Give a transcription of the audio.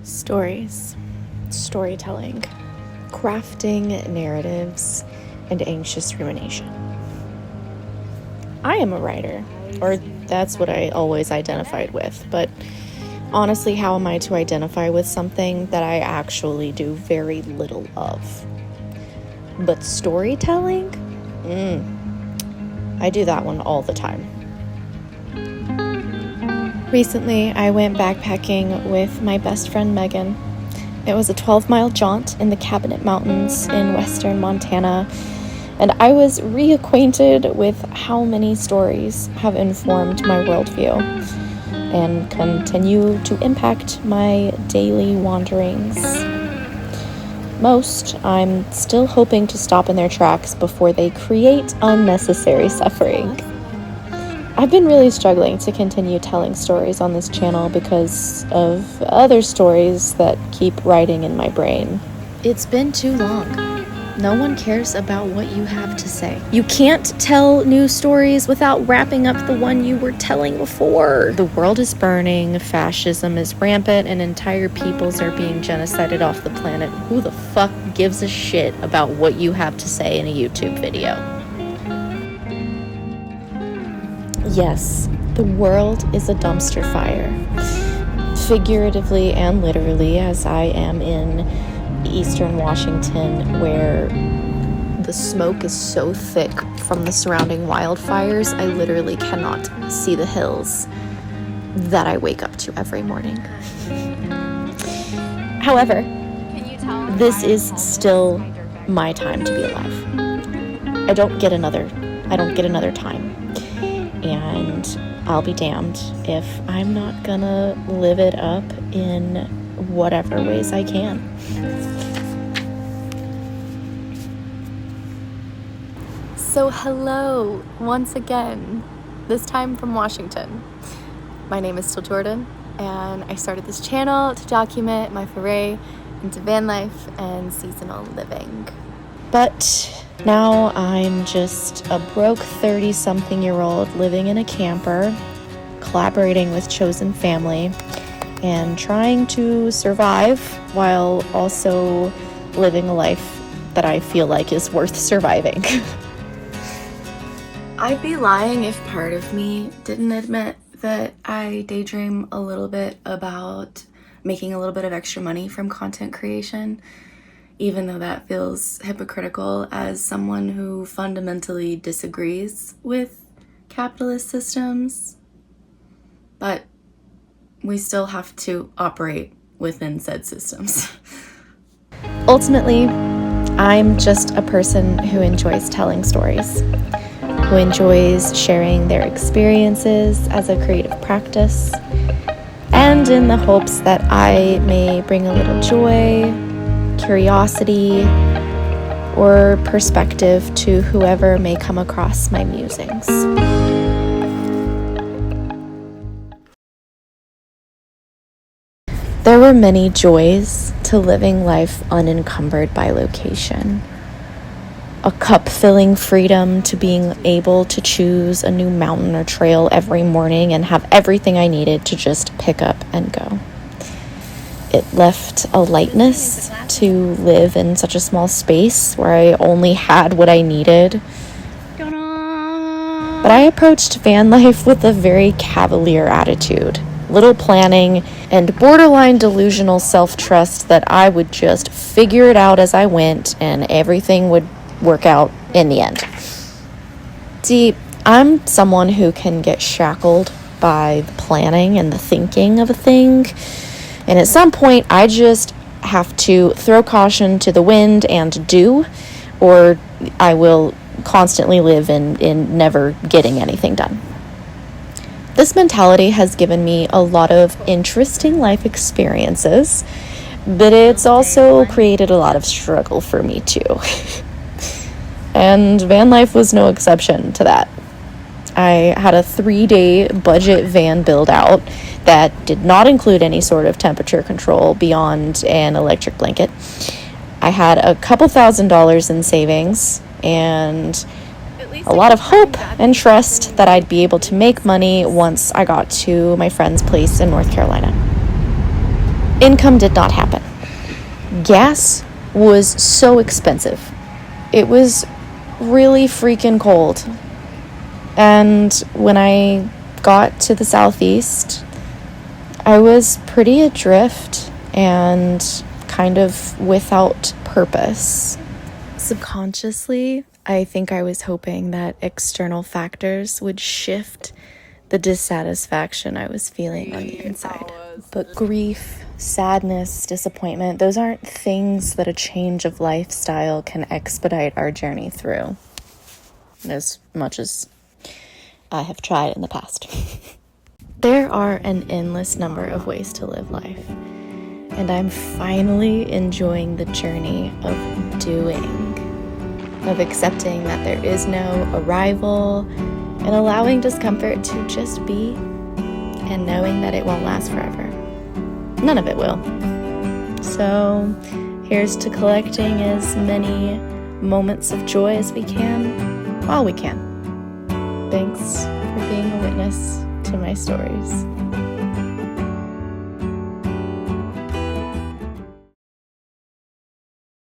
Stories, storytelling, crafting narratives, and anxious rumination. I am a writer, or that's what I always identified with, but honestly, how am I to identify with something that I actually do very little of? But storytelling? I do that one all the time. Recently, I went backpacking with my best friend Megan. It was a 12-mile jaunt in the Cabinet Mountains in western Montana, and I was reacquainted with how many stories have informed my worldview and continue to impact my daily wanderings. Most, I'm still hoping to stop in their tracks before they create unnecessary suffering. I've been really struggling to continue telling stories on this channel because of other stories that keep writing in my brain. It's been too long. No one cares about what you have to say. You can't tell new stories without wrapping up the one you were telling before. The world is burning, fascism is rampant, and entire peoples are being genocided off the planet. Who the fuck gives a shit about what you have to say in a YouTube video? Yes, the world is a dumpster fire. Figuratively and literally, as I am in eastern Washington, where the smoke is so thick from the surrounding wildfires, I literally cannot see the hills that I wake up to every morning. However, this is still my time to be alive. I don't get another time. And I'll be damned if I'm not gonna live it up in whatever ways I can. So hello, once again, this time from Washington. My name is still Jordan, and I started this channel to document my foray into van life and seasonal living. But now I'm just a broke 30-something-year-old living in a camper, collaborating with chosen family, and trying to survive while also living a life that I feel like is worth surviving. I'd be lying if part of me didn't admit that I daydream a little bit about making a little bit of extra money from content creation, even though that feels hypocritical as someone who fundamentally disagrees with capitalist systems. But we still have to operate within said systems. Ultimately, I'm just a person who enjoys telling stories, who enjoys sharing their experiences as a creative practice, and in the hopes that I may bring a little joy, curiosity, or perspective to whoever may come across my musings. There were many joys to living life unencumbered by location. A cup-filling freedom to being able to choose a new mountain or trail every morning and have everything I needed to just pick up and go. It left a lightness to live in such a small space where I only had what I needed. But I approached van life with a very cavalier attitude, little planning, and borderline delusional self-trust that I would just figure it out as I went and everything would work out in the end. See, I'm someone who can get shackled by the planning and the thinking of a thing. And at some point, I just have to throw caution to the wind and do, or I will constantly live in never getting anything done. This mentality has given me a lot of interesting life experiences, but it's also created a lot of struggle for me too. And van life was no exception to that. I had a 3-day budget van build out that did not include any sort of temperature control beyond an electric blanket. I had a couple $1,000s in savings and a lot of hope and trust that I'd be able to make money once I got to my friend's place in North Carolina. Income did not happen. Gas was so expensive. It was really freaking cold. And when I got to the Southeast, I was pretty adrift and kind of without purpose. Subconsciously, I think I was hoping that external factors would shift the dissatisfaction I was feeling on the inside. But grief, sadness, disappointment, those aren't things that a change of lifestyle can expedite our journey through, as much as I have tried in the past. There are an endless number of ways to live life, and I'm finally enjoying the journey of doing, of accepting that there is no arrival, and allowing discomfort to just be, and knowing that it won't last forever. None of it will. So here's to collecting as many moments of joy as we can while we can. Thanks for being a witness to my stories.